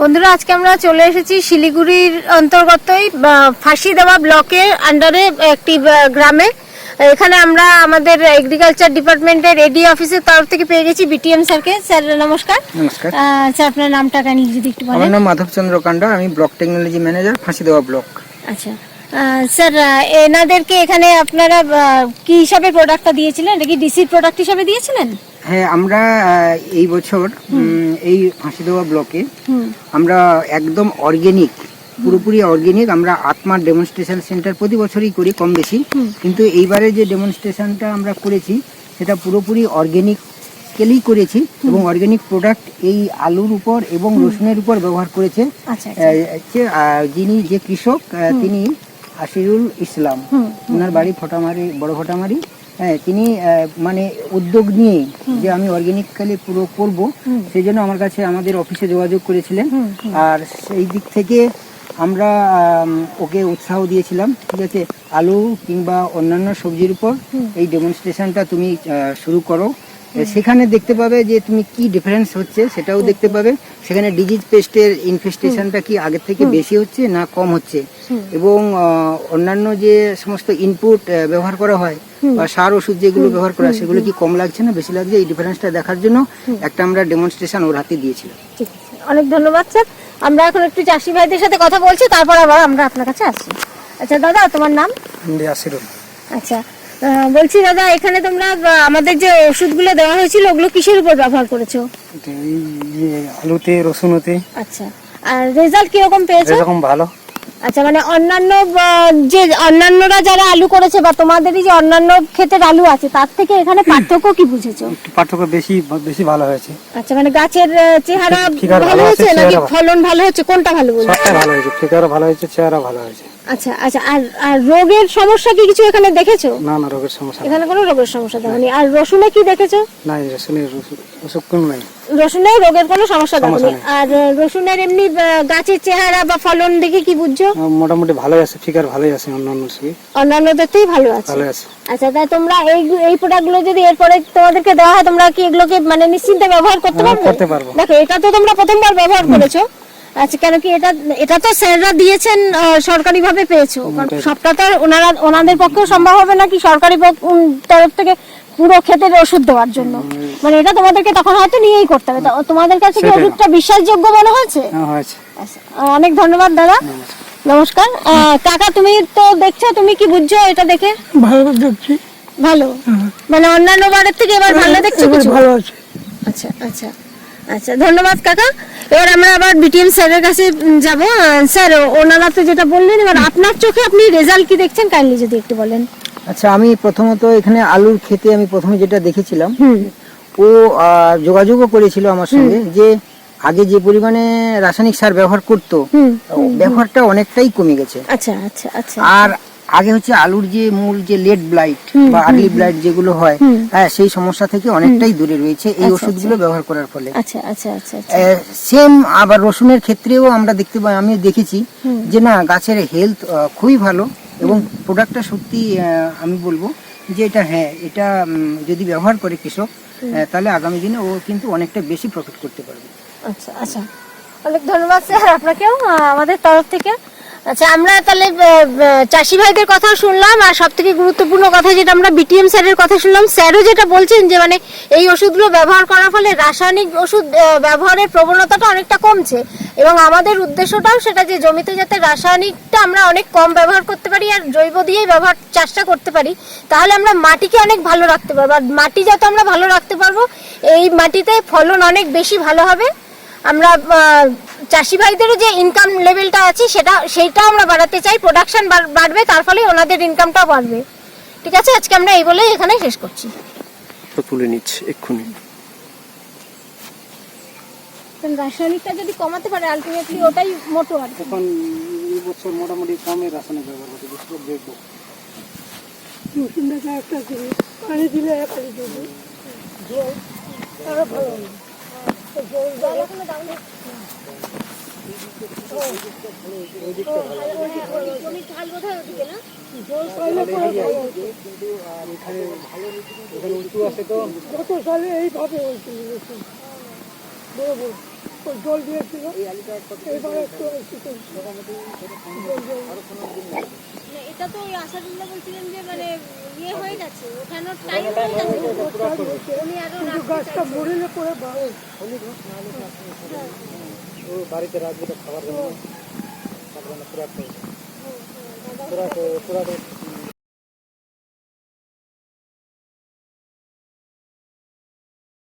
বন্ধুরা, আজকে আমরা চলে এসেছি শিলিগুড়ির অন্তর্গতই ফাঁসি দেওয়া ব্লকের আন্ডারে একটি গ্রামে। এখানে আমরা আমাদের এগ্রিকালচার ডিপার্টমেন্টের এডি অফিসের তরফ থেকে পেয়ে গেছি বিটিএম স্যারকে। স্যার নমস্কার। নমস্কার স্যার, আপনার নামটা কাইন্ডলি যদি একটু বলেন। আমার নাম মাধব চন্দ্র কান্ডা, আমি ব্লক টেকনোলজি ম্যানেজার, ফাঁসি দেওয়া ব্লক। আচ্ছা স্যার, এনাদেরকে এখানে আপনারা কি হিসাবে প্রোডাক্টটা দিয়েছিলেন? এটা কি ডিসি প্রোডাক্ট হিসাবে দিয়েছিলেন? হ্যাঁ, আমরা এই বছর এই ফাঁসি দেওয়া ব্লকে আমরা একদম অর্গানিক, পুরোপুরি অর্গানিক আমরা আত্মার ডেমনস্ট্রেশন সেন্টার প্রতি বছরই করি কম বেশি, কিন্তু এইবারে যে ডেমনস্ট্রেশনটা আমরা করেছি সেটা পুরোপুরি অর্গানিক্যালি করেছি এবং অর্গানিক প্রোডাক্ট এই আলুর উপর এবং রসুনের উপর ব্যবহার করেছে। যিনি যে কৃষক তিনি আশিরুল ইসলাম, ওনার বাড়ি ফটামারি, বড় ফটামারি। হ্যাঁ, তিনি মানে উদ্যোগ নিয়ে যে আমি অর্গানিক্যালি পুরো করব, সেই জন্য আমার কাছে আমাদের অফিসে যোগাযোগ করেছিলেন। আর সেই দিক থেকে আমরা ওকে উৎসাহ দিয়েছিলাম, ঠিক আছে, আলু কিংবা অন্যান্য সবজির উপর এই ডেমনস্ট্রেশনটা তুমি শুরু করো। সেখানে দেখতে পাবে যে তুমি কি ডিফারেন্স হচ্ছে, সেটাও দেখতে পাবে। সেখানে ডিজিজ পেস্টের ইনফেস্টেশনটা কি আগের থেকে বেশি হচ্ছে না কম হচ্ছে, এবং অন্যান্য যে সমস্ত ইনপুট ব্যবহার করা হয় বা সার ওষুধ যেগুলো ব্যবহার করা হয় সেগুলো কি কম লাগছে না বেশি লাগছে, এই ডিফারেন্সটা দেখার জন্য একটা আমরা ডেমনস্ট্রেশন ওর হাতে দিয়েছিলাম। ঠিক আছে, অনেক ধন্যবাদ স্যার। আমরা এখন একটু চাষি ভাইদের সাথে কথা বলছি, তারপর আবার আমরা আপনার কাছে আসছি। আচ্ছা দাদা, তোমার নাম? আশিরুল। আচ্ছা, বলছি দাদা, এখানে তোমরা আমাদের যে ওষুধগুলো দেওয়া হয়েছিল ওগুলো কিসের উপর ব্যবহার করেছো? আলুতে, রসুনতে। আচ্ছা, আর রেজাল্ট কিরকম পেয়েছো? এরকম ভালো। আচ্ছা, মানে অন্যান্যরা যারা আলু করেছে বা তোমাদেরই যে অন্যান্য ক্ষেতের আলু আছে তার থেকে এখানে পার্থক্য কি বুঝেছো? পার্থক্য বেশি ভালো হয়েছে। আচ্ছা, মানে গাছের চেহারা ভালো হয়েছে নাকি ফলন ভালো হচ্ছে, কোনটা ভালো বলবো? সবটাই ভালো হয়েছে, ফিগারও ভালো হয়েছে, চেহারা ভালো হয়েছে। আচ্ছা আচ্ছা, আর রোগের সমস্যা কি কিছু এখানে দেখেছো? না না, রোগের সমস্যা এখানে কোনো রোগের সমস্যা দেখোনি। আর রসুনে কি দেখেছো? না, রসুনের ওসব কোনো নাই। রসুনে রোগের কোনো সমস্যা দেখোনি। আর রসুনের এমনি গাছের চেহারা বা ফলন দেখে কি বুঝছো? মোটামুটি ভালোই আছে, ফিগার ভালোই আছে, অন্যান্যদেরতেই ভালো আছে। আচ্ছা, তাই তোমরা এই প্রোডাক্টগুলো যদি এরপরে তোমাদেরকে দেওয়া হয়, তোমরা কি এগুলোকে মানে নিশ্চিন্তে ব্যবহার করতে পারবে? করতে পারবো। দেখো, এটা তো তোমরা প্রথমবার ব্যবহার করেছো। আচ্ছা, কেন কি এটা তো স্যাররা দিয়েছেন, সরকারি ভাবে পেয়েছো। সবটা তো ওনাদের পক্ষেও সম্ভব হবে না কি সরকারি তরফ থেকে পুরো ক্ষেতের ওষুধ দেওয়ার জন্য। মানে এটা তোমাদেরকে তখন হয়তো নিয়েই করতে হবে। তোমাদের কাছে কি ওষুধটা বিশ্বাসযোগ্য মনে হয়েছে? অনেক ধন্যবাদ দাদা, নমস্কার। কাকা, তুমি তো দেখছো, তুমি কি বুঝছো এটা দেখে? ভালো দেখছি। ভালো, মানে অন্যান্য বারের থেকে এবার ভালো দেখছো কিছু? ভালো আছে। আচ্ছা আচ্ছা আচ্ছা, ধন্যবাদ কাকা। এবার আমরা আবার বিটিএম স্যারের কাছে যাব। স্যার, ওনারা তো যেটা বললেন, এবার আপনার চোখে আপনি রেজাল্ট কি দেখছেন, কাইন্ডলি যদি একটু বলেন। আচ্ছা, আমি প্রথমত এখানে আলুর ক্ষেতে আমি প্রথমে যেটা দেখেছিলাম, ও যোগাযোগও করেছিল আমার সঙ্গে যে আগে যে পরিমাণে রাসায়নিক সার ব্যবহার করতো, ব্যবহারটা অনেকটাই কমে গেছে। আচ্ছা আচ্ছা আচ্ছা। আর আগে হচ্ছে আলুর যে মূল যে লেট ব্লাইট বা আর্লি ব্লাইট যেগুলো হয়, হ্যাঁ, সেই সমস্যা থেকে অনেকটাই দূরে রয়েছে এই ওষুধগুলো ব্যবহার করার ফলে। আচ্ছা আচ্ছা আচ্ছা। সেম আবার রসুনের ক্ষেত্রেও আমরা দেখতে পাই, আমি দেখেছি যে না, গাছের হেলথ খুবই ভালো এবং প্রোডাক্টটা সত্যি আমি বলবো যে এটা, হ্যাঁ, এটা যদি ব্যবহার করে কৃষক, তাহলে আগামী দিনে ও কিন্তু অনেকটা বেশি প্রফিট করতে পারবে। আচ্ছা আচ্ছা, অনেক ধন্যবাদ স্যার আপনাকেও আমাদের তরফ থেকে। আচ্ছা, আমরা তাহলে চাষি ভাইদের কথা শুনলাম, আর সব থেকে গুরুত্বপূর্ণ কথা যেটা আমরা বিটিএম স্যারের কথা শুনলাম, স্যারও যেটা বলছেন যে মানে এই ওষুধগুলো ব্যবহার করার ফলে রাসায়নিক ওষুধ ব্যবহারের প্রবণতাটা অনেকটা কমছে, এবং আমাদের উদ্দেশ্যটাও সেটা যে জমিতে যাতে রাসায়নিকটা আমরা অনেক কম ব্যবহার করতে পারি আর জৈব দিয়েই চাষটা করতে পারি, তাহলে আমরা মাটিকে অনেক ভালো রাখতে পারবো। আর মাটি যত আমরা ভালো রাখতে পারবো, এই মাটিতে ফলন অনেক বেশি ভালো হবে। আমরা চাষি ভাইদেরও যে ইনকাম লেভেলটা আছে সেইটাও আমরা বাড়াতে চাই, প্রোডাকশন বাড়বে, তার ফলে ওনাদের ইনকামটাও বাড়বে। ঠিক আছে, আজকে আমরা এই বলেই এখানে শেষ করছি। তুলে নিচ্ছি এক্ষুনি। রাসায়নিকটা যদি কমাতে পারে, আলটিমেটলি ওটাই মোটো। আর এখন এই বছর মোটামুটি কমে রাসায়নিক ব্যবহার করতে বেশি দেখবো। একটা পানি দিলে পানি দেবো, জল আরো ভালো হবে। গত সালে এইভাবে হয়েছিল, বড় বড় জল দিয়েছিল, এবার একটু মানে এটা তো ওই আসাদুল্লাহ বলছিলেন যে মানে ইয়ে হয়ে গেছে, ওঠানোর টাইম হয়ে গেছে, উনি আরো কিন্তু রাখতে গাছটা চাইছেন। মরিলে পরে ভালো। বাড়িতে রাখবে খাবার জন্য পুরা